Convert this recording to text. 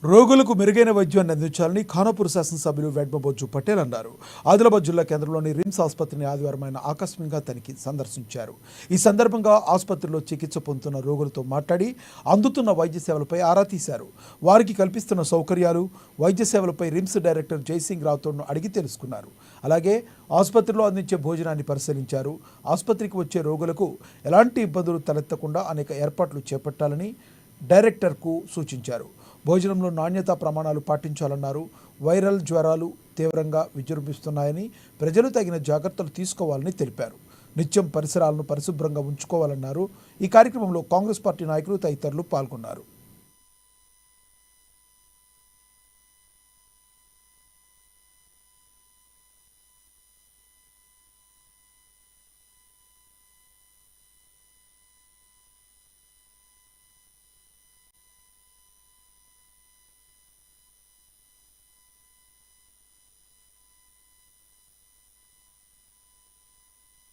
రోగులకు మెరుగైన వైద్యాన్ని అందించాలని ఖానాపూర్ శాసనసభ్యులు వెడ్మబొజ్జు పటేల్ అన్నారు. ఆదిలాబాద్ జిల్లా కేంద్రంలోని రిమ్స్ ఆసుపత్రిని ఆదివారం ఆయన ఆకస్మికంగా తనిఖీ సందర్శించారు. ఈ సందర్భంగా ఆసుపత్రిలో చికిత్స పొందుతున్న రోగులతో మాట్లాడి అందుతున్న వైద్య సేవలపై ఆరా తీశారు. వారికి కల్పిస్తున్న సౌకర్యాలు, వైద్య సేవలపై రిమ్స్ డైరెక్టర్ జైసింగ్ రాథోడ్ను అడిగి తెలుసుకున్నారు. అలాగే ఆసుపత్రిలో అందించే భోజనాన్ని పరిశీలించారు. ఆసుపత్రికి వచ్చే రోగులకు ఎలాంటి ఇబ్బందులు తలెత్తకుండా అనేక ఏర్పాట్లు చేపట్టాలని డైరెక్టర్కు సూచించారు. భోజనంలో నాణ్యతా ప్రమాణాలు పాటించాలన్నారు. వైరల్ జ్వరాలు తీవ్రంగా విజృంభిస్తున్నాయని, ప్రజలు తగిన జాగ్రత్తలు తీసుకోవాలని తెలిపారు. నిత్యం పరిసరాలను పరిశుభ్రంగా ఉంచుకోవాలన్నారు. ఈ కార్యక్రమంలో కాంగ్రెస్ పార్టీ నాయకులు తదితరులు పాల్గొన్నారు.